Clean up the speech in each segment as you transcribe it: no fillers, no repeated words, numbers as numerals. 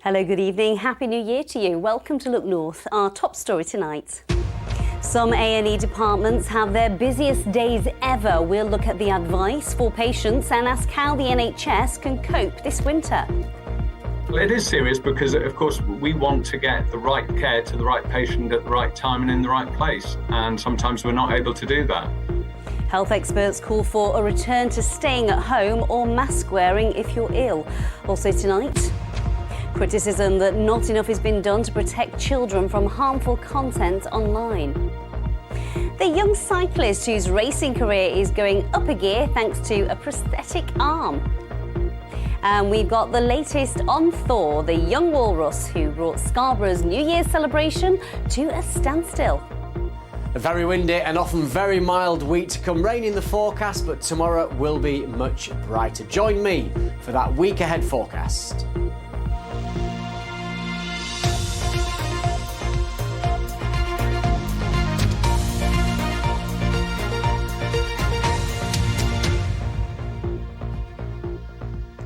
Hello, good evening. Happy New Year to you. Welcome to Look North. Our top story tonight. Some A&E departments have their busiest days ever. We'll look at the advice for patients and ask how the NHS can cope this winter. Well, it is serious because, of course, we want to get the right care to the right patient at the right time and in the right place. And sometimes we're not able to do that. Health experts call for a return to staying at home or mask wearing if you're ill. Also tonight, criticism that not enough has been done to protect children from harmful content online. The young cyclist whose racing career is going up a gear thanks to a prosthetic arm. And we've got the latest on Thor, the young walrus who brought Scarborough's New Year's celebration to a standstill. A very windy and often very mild week to come. Rain in the forecast, but tomorrow will be much brighter. Join me for that week ahead forecast.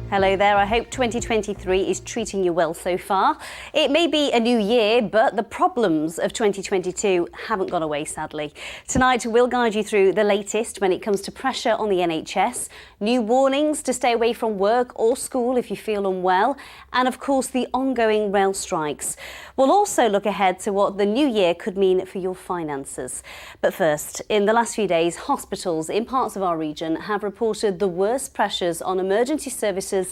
Hello there, I hope 2023 is treating you well so far. It may be a new year, but the problems of 2022 haven't gone away, sadly. Tonight, we'll guide you through the latest when it comes to pressure on the NHS, new warnings to stay away from work or school if you feel unwell, and of course, the ongoing rail strikes. We'll also look ahead to what the new year could mean for your finances. But first, in the last few days, hospitals in parts of our region have reported the worst pressures on emergency services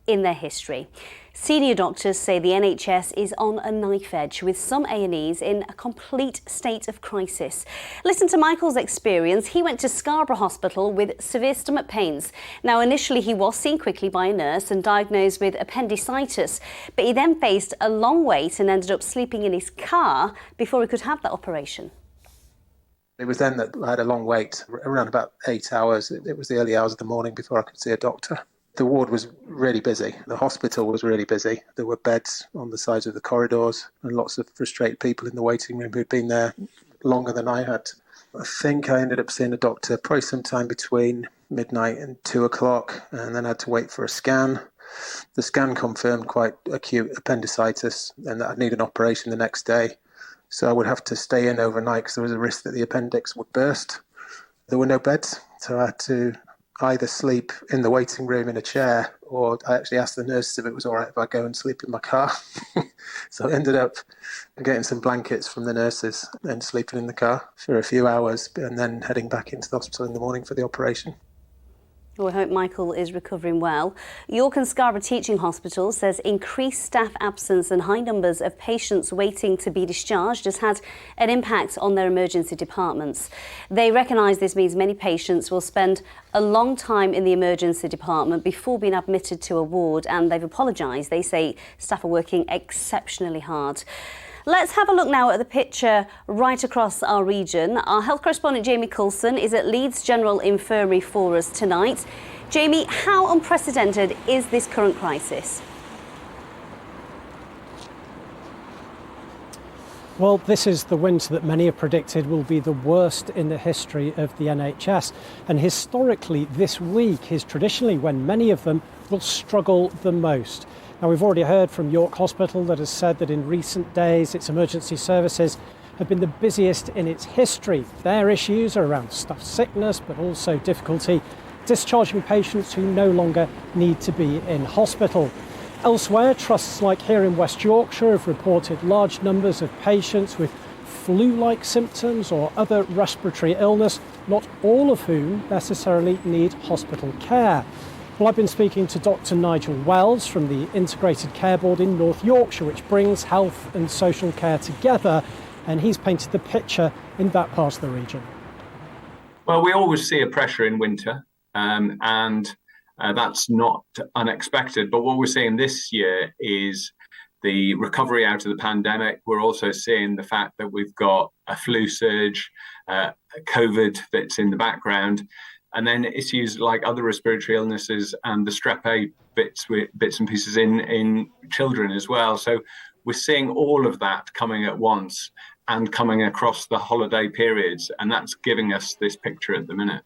in their history. Senior doctors say the NHS is on a knife edge, with some A&Es in a complete state of crisis. Listen to Michael's experience. He went to Scarborough Hospital with severe stomach pains. Now, initially he was seen quickly by a nurse and diagnosed with appendicitis, but he then faced a long wait and ended up sleeping in his car before he could have that operation. It was then that I had a long wait, around about 8 hours. It was the early hours of the morning before I could see a doctor. The ward was really busy. The hospital was really busy. There were beds on the sides of the corridors and lots of frustrated people in the waiting room who'd been there longer than I had. I think I ended up seeing a doctor probably sometime between midnight and 2 o'clock, and then I had to wait for a scan. The scan confirmed quite acute appendicitis and that I'd need an operation the next day. So I would have to stay in overnight because there was a risk that the appendix would burst. There were no beds, so I had to either sleep in the waiting room in a chair, or I actually asked the nurse if it was all right if I go and sleep in my car. So I ended up getting some blankets from the nurses and sleeping in the car for a few hours and then heading back into the hospital in the morning for the operation. Well, we hope Michael is recovering well. York and Scarborough Teaching Hospital says increased staff absence and high numbers of patients waiting to be discharged has had an impact on their emergency departments. They recognise this means many patients will spend a long time in the emergency department before being admitted to a ward, and they've apologised. They say staff are working exceptionally hard. Let's have a look now at the picture right across our region. Our health correspondent Jamie Coulson is at Leeds General Infirmary for us tonight. Jamie, how unprecedented is this current crisis? Well, this is the winter that many have predicted will be the worst in the history of the NHS. And historically, this week is traditionally when many of them will struggle the most. Now, we've already heard from York Hospital that has said that in recent days its emergency services have been the busiest in its history. Their issues are around staff sickness, but also difficulty discharging patients who no longer need to be in hospital. Elsewhere, trusts like here in West Yorkshire have reported large numbers of patients with flu-like symptoms or other respiratory illness, not all of whom necessarily need hospital care. Well, I've been speaking to Dr. Nigel Wells from the Integrated Care Board in North Yorkshire, which brings health and social care together, and he's painted the picture in that part of the region. Well, we always see a pressure in winter, and that's not unexpected. But what we're seeing this year is the recovery out of the pandemic. We're also seeing the fact that we've got a flu surge, COVID that's in the background, and then issues like other respiratory illnesses and the strep A bits and pieces in children as well. So we're seeing all of that coming at once and coming across the holiday periods, and that's giving us this picture at the minute.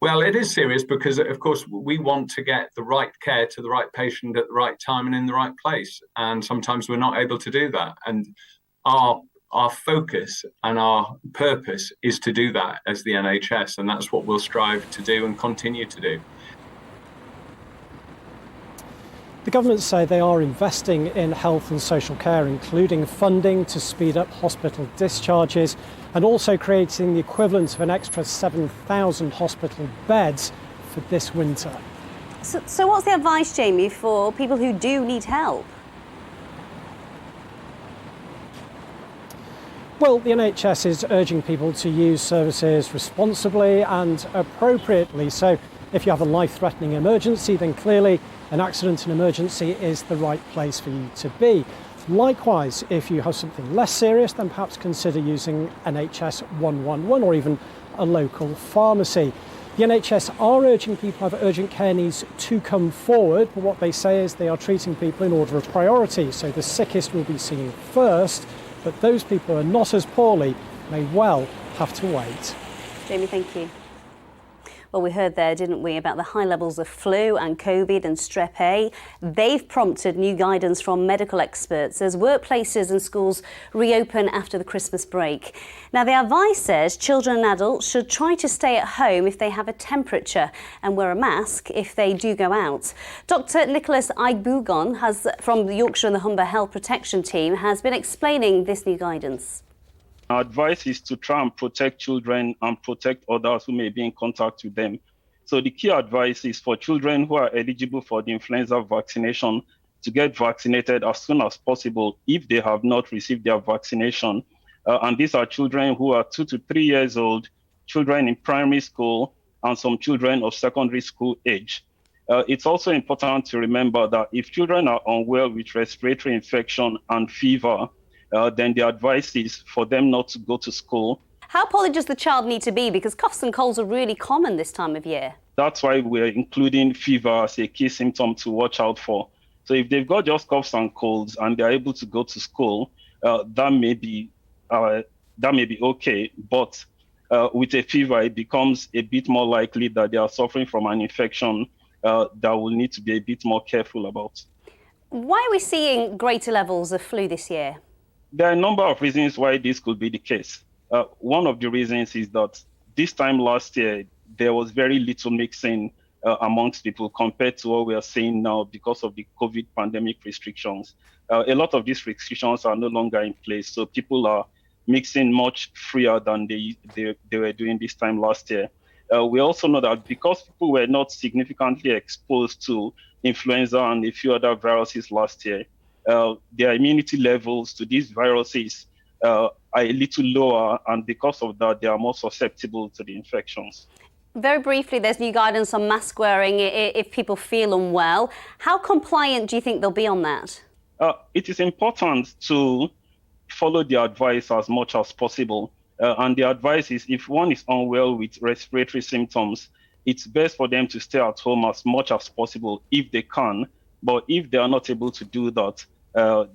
Well, it is serious because, of course, we want to get the right care to the right patient at the right time and in the right place. And sometimes we're not able to do that. And our focus and our purpose is to do that as the NHS. And that's what we'll strive to do and continue to do. The government say they are investing in health and social care, including funding to speed up hospital discharges and also creating the equivalent of an extra 7,000 hospital beds for this winter. So what's the advice, Jamie, for people who do need help? Well, the NHS is urging people to use services responsibly and appropriately. So if you have a life-threatening emergency, then clearly an accident and emergency is the right place for you to be. Likewise, if you have something less serious, then perhaps consider using NHS 111 or even a local pharmacy. The NHS are urging people who have urgent care needs to come forward, but what they say is they are treating people in order of priority. So the sickest will be seen first, but those people who are not as poorly may well have to wait. Jamie, thank you. Well, we heard there, didn't we, about the high levels of flu and COVID and strep A. They've prompted new guidance from medical experts as workplaces and schools reopen after the Christmas break. Now, the advice says children and adults should try to stay at home if they have a temperature and wear a mask if they do go out. Dr. Nicholas Aigbugon from the Yorkshire and the Humber Health Protection Team has been explaining this new guidance. Our advice is to try and protect children and protect others who may be in contact with them. So the key advice is for children who are eligible for the influenza vaccination to get vaccinated as soon as possible if they have not received their vaccination. And these are children who are 2 to 3 years old, children in primary school, and some children of secondary school age. It's also important to remember that if children are unwell with respiratory infection and fever, then the advice is for them not to go to school. How poorly does the child need to be? Because coughs and colds are really common this time of year. That's why we're including fever as a key symptom to watch out for. So if they've got just coughs and colds and they're able to go to school, that may be okay. But with a fever, it becomes a bit more likely that they are suffering from an infection that we'll need to be a bit more careful about. Why are we seeing greater levels of flu this year? There are a number of reasons why this could be the case. One of the reasons is that this time last year, there was very little mixing amongst people compared to what we are seeing now because of the COVID pandemic restrictions. A lot of these restrictions are no longer in place, so people are mixing much freer than they were doing this time last year. We also know that because people were not significantly exposed to influenza and a few other viruses last year, their immunity levels to these viruses are a little lower, and because of that, they are more susceptible to the infections. Very briefly, there's new guidance on mask wearing if people feel unwell. How compliant do you think they'll be on that? It is important to follow the advice as much as possible. And the advice is if one is unwell with respiratory symptoms, it's best for them to stay at home as much as possible if they can. But if they are not able to do that,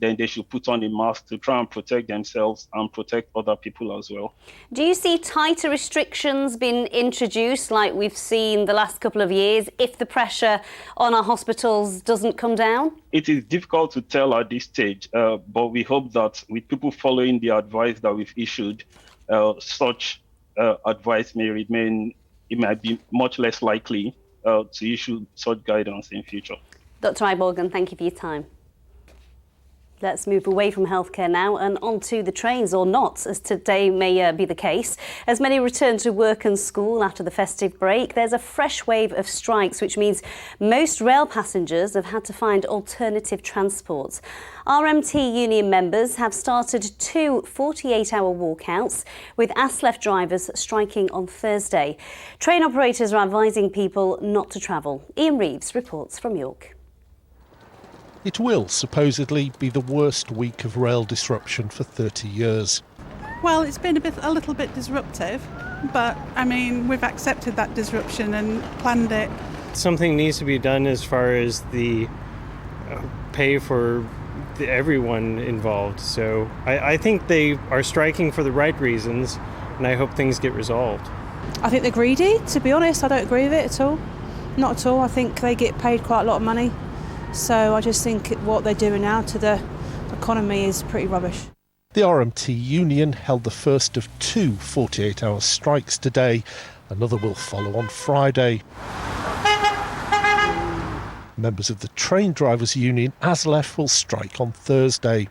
then they should put on a mask to try and protect themselves and protect other people as well. Do you see tighter restrictions being introduced like we've seen the last couple of years if the pressure on our hospitals doesn't come down? It is difficult to tell at this stage, but we hope that with people following the advice that we've issued, such advice may remain, it might be much less likely to issue such guidance in future. Dr. Aigbugon, thank you for your time. Let's move away from healthcare now and onto the trains, or not, as today may be the case. As many return to work and school after the festive break, there's a fresh wave of strikes, which means most rail passengers have had to find alternative transport. RMT union members have started 2 48-hour walkouts, with ASLEF drivers striking on Thursday. Train operators are advising people not to travel. Ian Reeves reports from York. It will supposedly be the worst week of rail disruption for 30 years. Well, it's been a little bit disruptive, but I mean, we've accepted that disruption and planned it. Something needs to be done as far as the pay for everyone involved. So I think they are striking for the right reasons, and I hope things get resolved. I think they're greedy, to be honest. I don't agree with it at all. Not at all. I think they get paid quite a lot of money. So I just think what they're doing now to the economy is pretty rubbish. The RMT union held the first of 2 48-hour strikes today. Another will follow on Friday. Members of the train drivers' union, ASLEF, will strike on Thursday.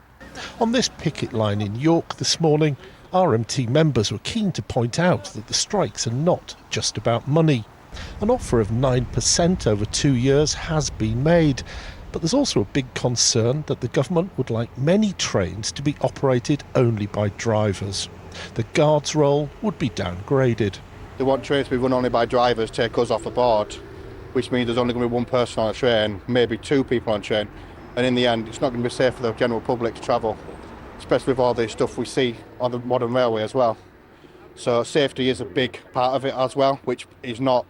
On this picket line in York this morning, RMT members were keen to point out that the strikes are not just about money. An offer of 9% over 2 years has been made, but there's also a big concern that the government would like many trains to be operated only by drivers. The guards' role would be downgraded. They want trains to be run only by drivers, take us off a board, which means there's only going to be one person on a train, maybe 2 people on a train, and in the end it's not going to be safe for the general public to travel, especially with all the stuff we see on the modern railway as well. So safety is a big part of it as well, which is not,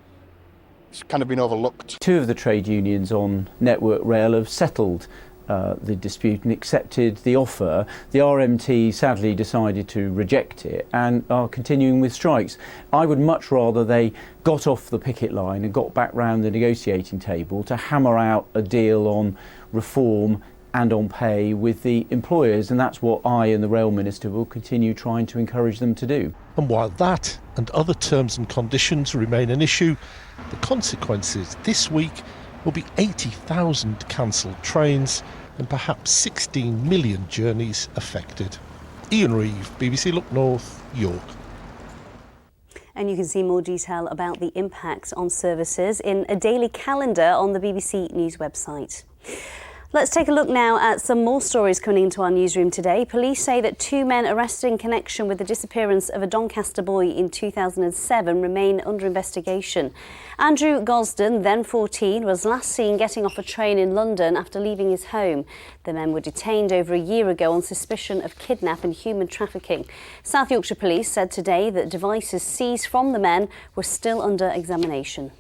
it's kind of been overlooked. 2 of the trade unions on Network Rail have settled the dispute and accepted the offer. The RMT sadly decided to reject it and are continuing with strikes. I would much rather they got off the picket line and got back round the negotiating table to hammer out a deal on reform and on pay with the employers, and that's what I and the Rail Minister will continue trying to encourage them to do. And while that and other terms and conditions remain an issue, the consequences this week will be 80,000 cancelled trains and perhaps 16 million journeys affected. Ian Reeve, BBC Look North, York. And you can see more detail about the impact on services in a daily calendar on the BBC News website. Let's take a look now at some more stories coming into our newsroom today. Police say that 2 men arrested in connection with the disappearance of a Doncaster boy in 2007 remain under investigation. Andrew Gosden, then 14, was last seen getting off a train in London after leaving his home. The men were detained over a year ago on suspicion of kidnap and human trafficking. South Yorkshire Police said today that devices seized from the men were still under examination.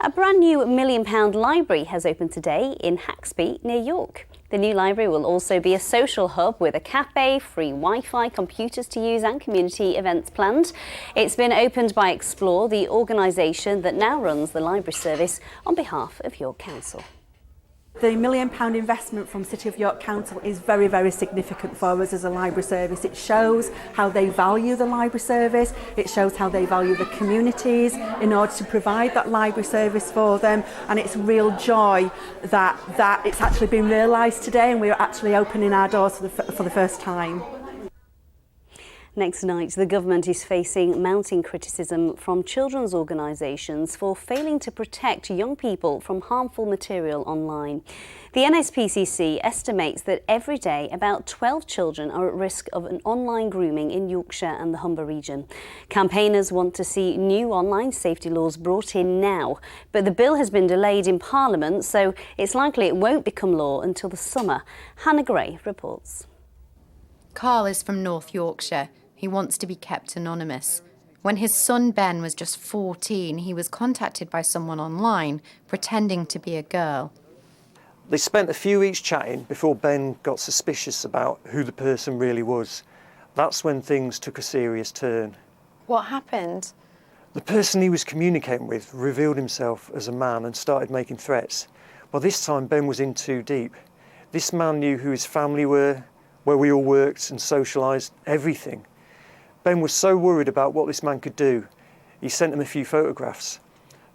A brand new £1 million library has opened today in Haxby near York. The new library will also be a social hub with a cafe, free Wi-Fi, computers to use and community events planned. It's been opened by Explore, the organisation that now runs the library service on behalf of York Council. The £1 million investment from City of York Council is very, very significant for us as a library service. It shows how they value the library service, it shows how they value the communities in order to provide that library service for them, and it's real joy that it's actually been realised today and we're actually opening our doors for the first time. Next night, the government is facing mounting criticism from children's organisations for failing to protect young people from harmful material online. The NSPCC estimates that every day about 12 children are at risk of an online grooming in Yorkshire and the Humber region. Campaigners want to see new online safety laws brought in now, but the bill has been delayed in Parliament, so it's likely it won't become law until the summer. Hannah Gray reports. Carl is from North Yorkshire. He wants to be kept anonymous. When his son Ben was just 14, he was contacted by someone online pretending to be a girl. They spent a few weeks chatting before Ben got suspicious about who the person really was. That's when things took a serious turn. What happened? The person he was communicating with revealed himself as a man and started making threats. By this time, Ben was in too deep. This man knew who his family were, where we all worked and socialised, everything. Ben was so worried about what this man could do, he sent him a few photographs.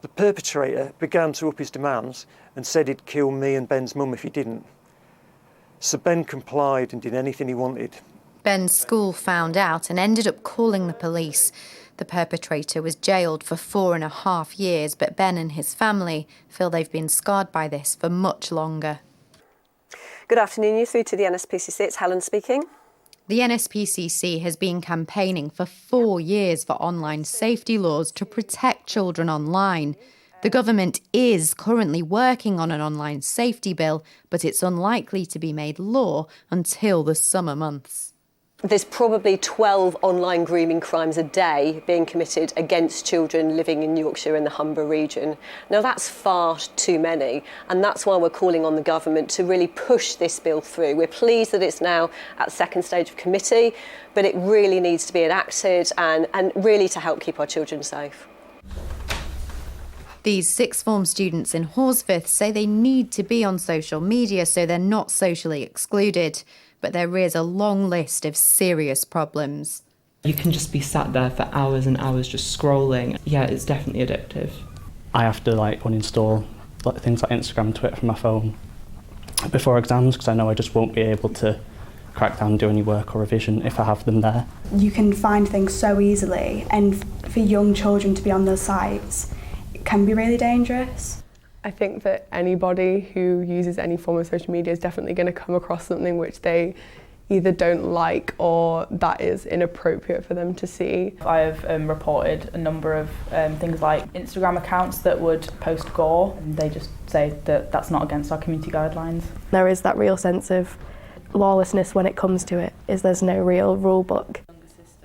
The perpetrator began to up his demands and said he'd kill me and Ben's mum if he didn't. So Ben complied and did anything he wanted. Ben's school found out and ended up calling the police. The perpetrator was jailed for 4.5 years, but Ben and his family feel they've been scarred by this for much longer. Good afternoon, you're through to the NSPCC. It's Helen speaking. The NSPCC has been campaigning for 4 years for online safety laws to protect children online. The government is currently working on an online safety bill, but it's unlikely to be made law until the summer months. There's probably 12 online grooming crimes a day being committed against children living in Yorkshire and the Humber region. Now that's far too many, and that's why we're calling on the government to really push this bill through. We're pleased that it's now at second stage of committee, but it really needs to be enacted and really to help keep our children safe. These sixth form students in Horsforth say they need to be on social media so they're not socially excluded. But there is a long list of serious problems. You can just be sat there for hours and hours just scrolling. Yeah, it's definitely addictive. I have to uninstall things like Instagram and Twitter from my phone before exams because I know I just won't be able to crack down and do any work or revision if I have them there. You can find things so easily, and for young children to be on those sites, it can be really dangerous. I think that anybody who uses any form of social media is definitely going to come across something which they either don't like or that is inappropriate for them to see. I've reported a number of things like Instagram accounts that would post gore, and they just say that that's not against our community guidelines. There is that real sense of lawlessness when it comes to it, there's no real rule book.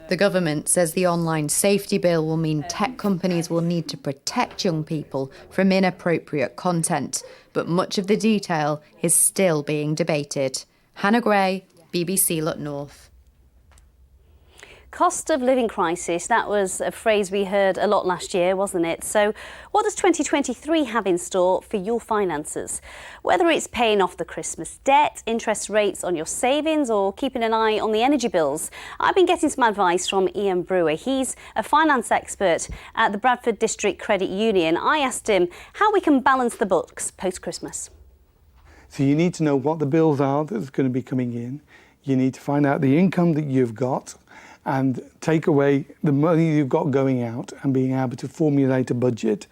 The government says the online safety bill will mean tech companies will need to protect young people from inappropriate content, but much of the detail is still being debated. Hannah Gray, BBC Look North. Cost of living crisis, that was a phrase we heard a lot last year, wasn't it? So what does 2023 have in store for your finances? Whether it's paying off the Christmas debt, interest rates on your savings or keeping an eye on the energy bills, I've been getting some advice from Ian Brewer. He's a finance expert at the Bradford District Credit Union. I asked him how we can balance the books post-Christmas. So you need to know what the bills are that's going to be coming in. You need to find out the income that you've got and take away the money you've got going out and being able to formulate a budget.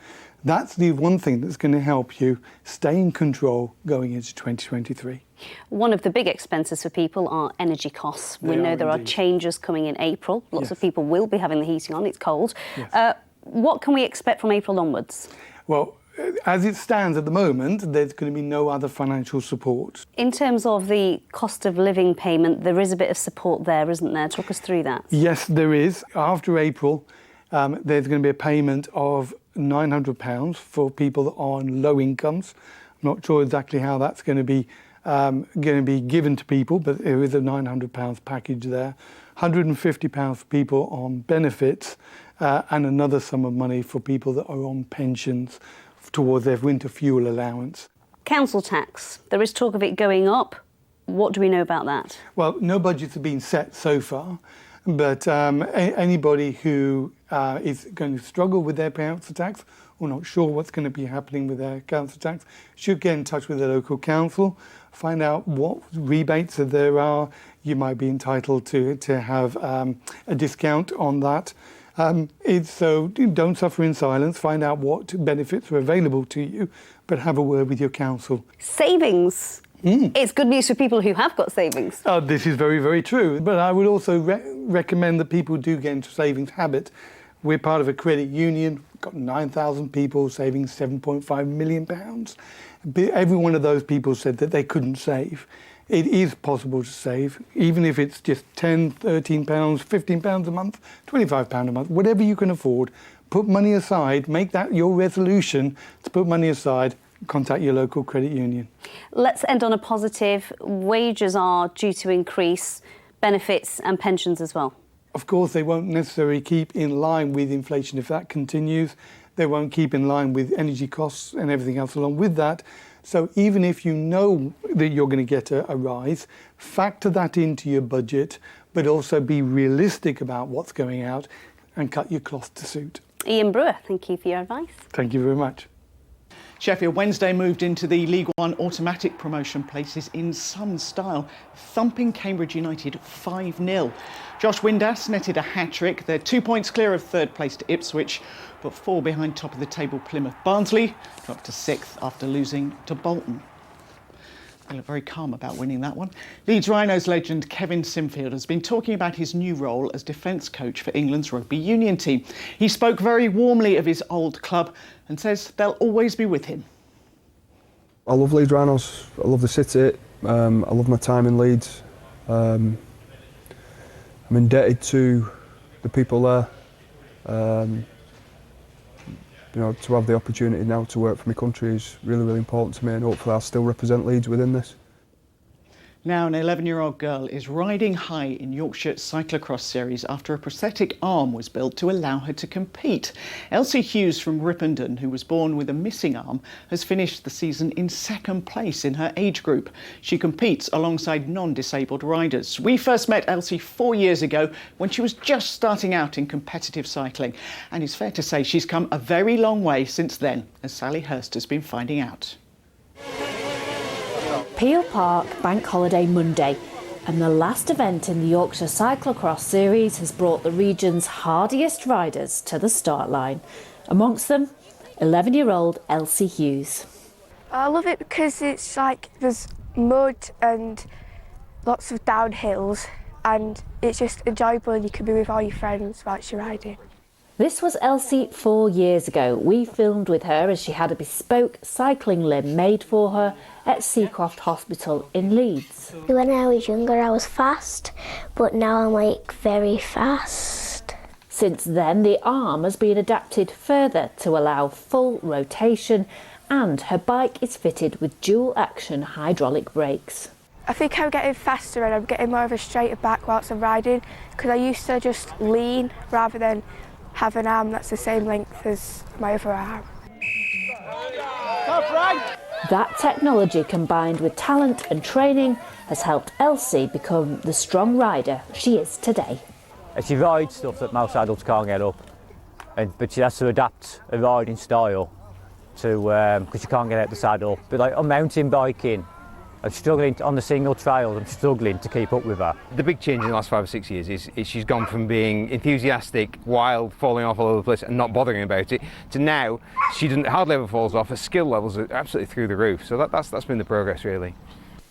That's the one thing that's going to help you stay in control going into 2023. One of the big expenses for people are energy costs. We know there are changes coming in April. Lots of people will be having the heating on, it's cold. Yes. What can we expect from April onwards? Well, as it stands at the moment, there's going to be no other financial support. In terms of the cost of living payment, there is a bit of support there, isn't there? Talk us through that. Yes, there is. After April, there's going to be a payment of £900 for people on low incomes. I'm not sure exactly how that's going to be given to people, but there is a £900 package there. £150 for people on benefits, and another sum of money for people that are on pensions towards their winter fuel allowance. Council tax, there is talk of it going up. What do we know about that? Well, no budgets have been set so far, but anybody who is going to struggle with their council tax or not sure what's going to be happening with their council tax should get in touch with their local council, find out what rebates that there are. You might be entitled to have a discount on that. So don't suffer in silence, find out what benefits are available to you, but have a word with your council. Savings. It's good news for people who have got savings. This is very, very true. But I would also recommend that people do get into savings habit. We're part of a credit union, we've got 9,000 people saving £7.5 million. Every one of those people said that they couldn't save. It is possible to save, even if it's just £10, £13, £15 a month, £25 a month, whatever you can afford. Put money aside, make that your resolution to put money aside, contact your local credit union. Let's end on a positive. Wages are due to increase, benefits and pensions as well. Of course, they won't necessarily keep in line with inflation if that continues. They won't keep in line with energy costs and everything else along with that. So even if you know that you're going to get a rise, factor that into your budget, but also be realistic about what's going out and cut your cloth to suit. Ian Brewer, thank you for your advice. Thank you very much. Sheffield Wednesday moved into the League One automatic promotion places in some style, thumping Cambridge United 5-0. Josh Windass netted a hat-trick. They're 2 points clear of third place to Ipswich, but 4 behind top of the table Plymouth. Barnsley dropped to 6th after losing to Bolton. They look very calm about winning that one. Leeds Rhinos legend Kevin Sinfield has been talking about his new role as defence coach for England's rugby union team. He spoke very warmly of his old club and says they'll always be with him. I love Leeds Rhinos. I love the city. I love my time in Leeds. I'm indebted to the people there. You know, to have the opportunity now to work for my country is really, really important to me, and hopefully I'll still represent Leeds within this. Now, an 11-year-old girl is riding high in Yorkshire cyclocross series after a prosthetic arm was built to allow her to compete. Elsie Hughes from Ripponden, who was born with a missing arm, has finished the season in second place in her age group. She competes alongside non-disabled riders. We first met Elsie 4 years ago when she was just starting out in competitive cycling. And it's fair to say she's come a very long way since then, as Sally Hurst has been finding out. Peel Park, Bank Holiday Monday, and the last event in the Yorkshire Cyclocross Series has brought the region's hardiest riders to the start line. Amongst them, 11-year-old Elsie Hughes. I love it because it's like there's mud and lots of downhills, and it's just enjoyable and you can be with all your friends whilst you're riding. This was Elsie 4 years ago. We filmed with her as she had a bespoke cycling limb made for her at Seacroft Hospital in Leeds. When I was younger I was fast, but now I'm like very fast. Since then the arm has been adapted further to allow full rotation, and her bike is fitted with dual action hydraulic brakes. I think I'm getting faster and I'm getting more of a straighter back whilst I'm riding, because I used to just lean rather than have an arm that's the same length as my other arm. That technology combined with talent and training has helped Elsie become the strong rider she is today. She rides stuff that most adults can't get up, but she has to adapt a riding style to because she can't get out the saddle. But like on mountain biking, I'm struggling on the single trails. I'm struggling to keep up with her. The big change in the last 5 or 6 years is she's gone from being enthusiastic, wild, falling off all over the place and not bothering about it, to now she hardly ever falls off. Her skill levels are absolutely through the roof. So that's been the progress, really.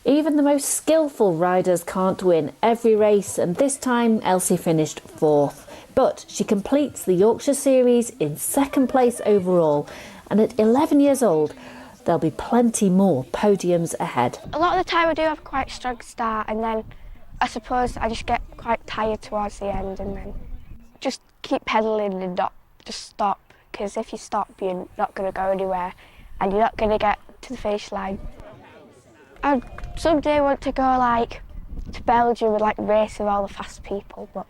Even the most skillful riders can't win every race, and this time Elsie finished 4th. But she completes the Yorkshire Series in 2nd place overall, and at 11 years old, there'll be plenty more podiums ahead. A lot of the time I do have quite a strong start, and then I suppose I just get quite tired towards the end, and then just keep pedalling and not just stop, because if you stop you're not going to go anywhere and you're not going to get to the finish line. I someday want to go like to Belgium and like race with all the fast people, but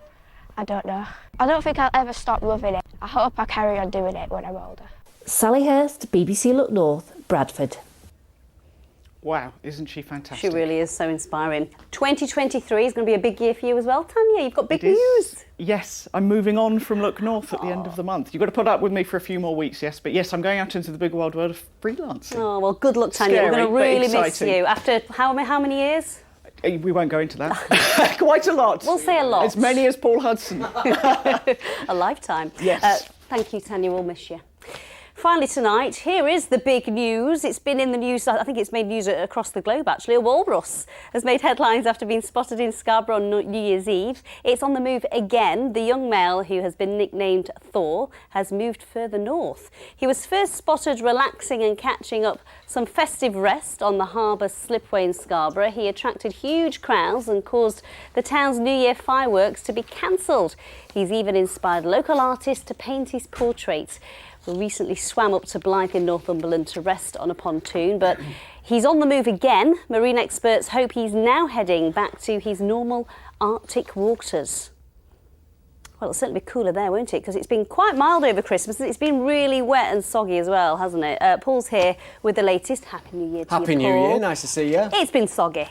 I don't know. I don't think I'll ever stop loving it. I hope I carry on doing it when I'm older. Sally Hurst, BBC Look North, Bradford. Wow, isn't she fantastic? She really is so inspiring. 2023 is going to be a big year for you as well, Tanya. You've got big news. Yes, I'm moving on from Look North at the end of the month. You've got to put up with me for a few more weeks, yes. But yes, I'm going out into the big wide world of freelancing. Oh, well, good luck, Tanya. Scary, We're going to really miss exciting. you. After how many years? We won't go into that. Quite a lot. We'll say a lot. As many as Paul Hudson. A lifetime. Yes. Thank you, Tanya. We'll miss you. Finally tonight, here is the big news. It's been in the news, I think it's made news across the globe actually. A walrus has made headlines after being spotted in Scarborough on New Year's Eve. It's on the move again. The young male, who has been nicknamed Thor, has moved further north. He was first spotted relaxing and catching up some festive rest on the harbour slipway in Scarborough. He attracted huge crowds and caused the town's New Year fireworks to be cancelled. He's even inspired local artists to paint his portrait. We recently swam up to Blythe in Northumberland to rest on a pontoon, but he's on the move again. Marine experts hope he's now heading back to his normal Arctic waters. Well, it'll certainly be cooler there, won't it? Because it's been quite mild over Christmas. It's been really wet and soggy as well, hasn't it? Paul's here with the latest. Happy New Year to you, Happy New Paul. Year, nice to see you. It's been soggy.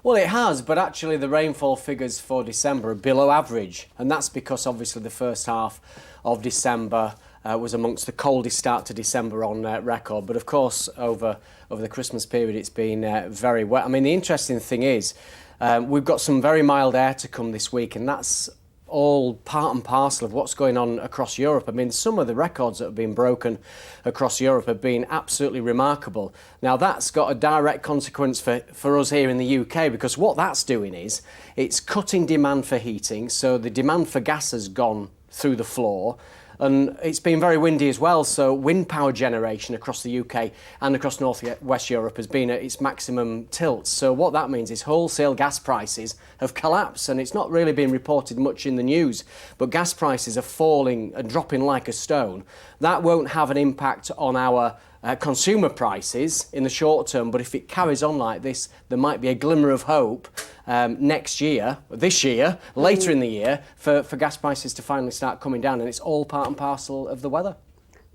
Well, it has, but actually the rainfall figures for December are below average, and that's because obviously the first half of December was amongst the coldest start to December on record. But of course, over the Christmas period, it's been very wet. I mean, the interesting thing is we've got some very mild air to come this week, and that's all part and parcel of what's going on across Europe. I mean, some of the records that have been broken across Europe have been absolutely remarkable. Now, that's got a direct consequence for us here in the UK, because what that's doing is it's cutting demand for heating, so the demand for gas has gone through the floor. And it's been very windy as well, so wind power generation across the UK and across North West Europe has been at its maximum tilt. So what that means is wholesale gas prices have collapsed, and it's not really been reported much in the news, but gas prices are falling and dropping like a stone. That won't have an impact on our consumer prices in the short term, but if it carries on like this, there might be a glimmer of hope this year, later in the year, for gas prices to finally start coming down, and it's all part and parcel of the weather.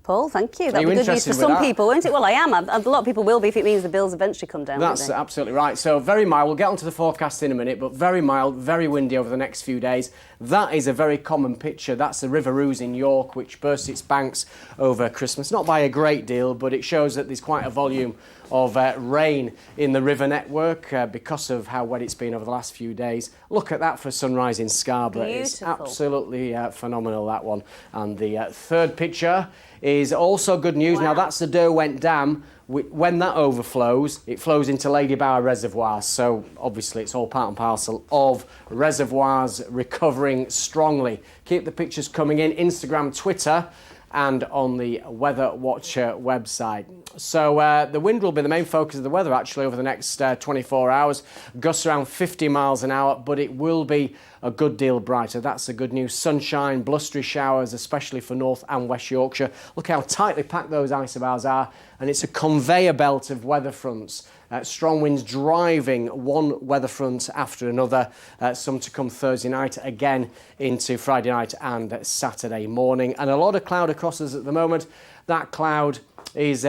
Paul, thank you. That'll be good news for some people, won't it? Well, I am. A lot of people will be if it means the bills eventually come down. That's absolutely right. So very mild. We'll get onto the forecast in a minute, but very mild, very windy over the next few days. That is a very common picture. That's the River Ouse in York, which burst its banks over Christmas. Not by a great deal, but it shows that there's quite a volume of rain in the river network because of how wet it's been over the last few days. Look at that for sunrise in Scarborough. Beautiful. It's absolutely phenomenal, that one. And the third picture is also good news. Wow. Now, that's the Derwent Dam. When that overflows, it flows into Lady Bower Reservoir. So, obviously, it's all part and parcel of reservoirs recovering strongly. Keep the pictures coming in. Instagram, Twitter, and on the Weather Watcher website. So the wind will be the main focus of the weather actually over the next 24 hours. Gusts around 50 miles an hour, but it will be a good deal brighter. That's the good news. Sunshine, blustery showers, especially for North and West Yorkshire. Look how tightly packed those isobars are, and it's a conveyor belt of weather fronts. Strong winds driving one weather front after another, some to come Thursday night, again into Friday night and Saturday morning. And a lot of cloud across us at the moment. That cloud is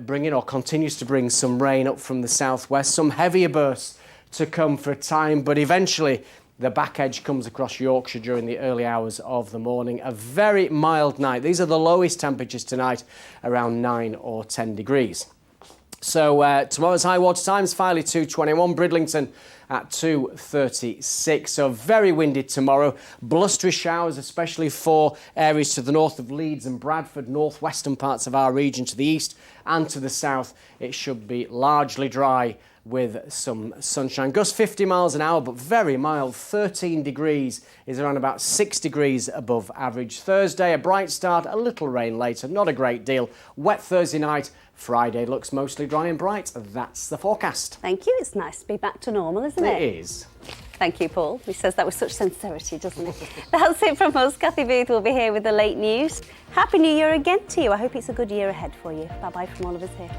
bringing, or continues to bring, some rain up from the southwest, some heavier bursts to come for a time, but eventually the back edge comes across Yorkshire during the early hours of the morning. A very mild night. These are the lowest temperatures tonight, around 9 or 10 degrees. So tomorrow's high water times, Filey 2:21, Bridlington at 2:36. So very windy tomorrow. Blustery showers, especially for areas to the north of Leeds and Bradford, northwestern parts of our region, to the east and to the south. It should be largely dry with some sunshine. Gusts 50 miles an hour, but very mild. 13 degrees is around about 6 degrees above average. Thursday, a bright start, a little rain later, not a great deal. Wet Thursday night. Friday looks mostly dry and bright. That's the forecast. Thank you. It's nice to be back to normal, isn't it? It is. Thank you, Paul. He says that with such sincerity, doesn't he? That's it from us. Kathy Booth will be here with the late news. Happy New Year again to you. I hope it's a good year ahead for you. Bye-bye from all of us here.